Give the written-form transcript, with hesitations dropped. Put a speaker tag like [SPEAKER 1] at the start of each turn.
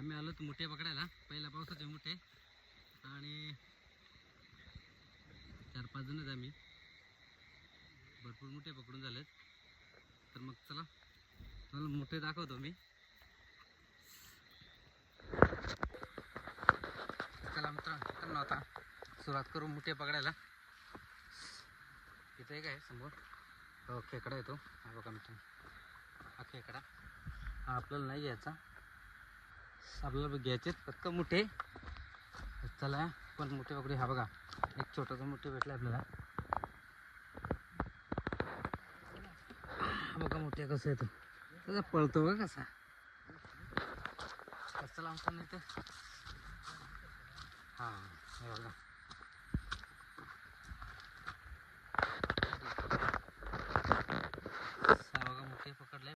[SPEAKER 1] आम्ही आलो मुठे पकडायला, पहिल्या पावसाचे मुठे, आणि 4-5 जण आहेत आम्ही, भरपूर मुठे पकडून झालेत. तर मग चला तुम्हाला मुठे दाखवतो मी. चला मित्रांनो आता सुरुवात करू मुठे पकडायला. इथे एक आहे समोर खेकडा येतो, हा बघा मित्रांनो, हा खेकडा हा आपल्याला नाही घ्यायचा, आपल्याला घ्यायचे फक्त मुठे. चला पण मुठे पकडू. हा बघा एक छोटासा मुठे भेटला आपल्याला, बघा मुठे कसं येतो, तसा पळतो बघा कसा. चला आमचा नाही तर हा हे बघा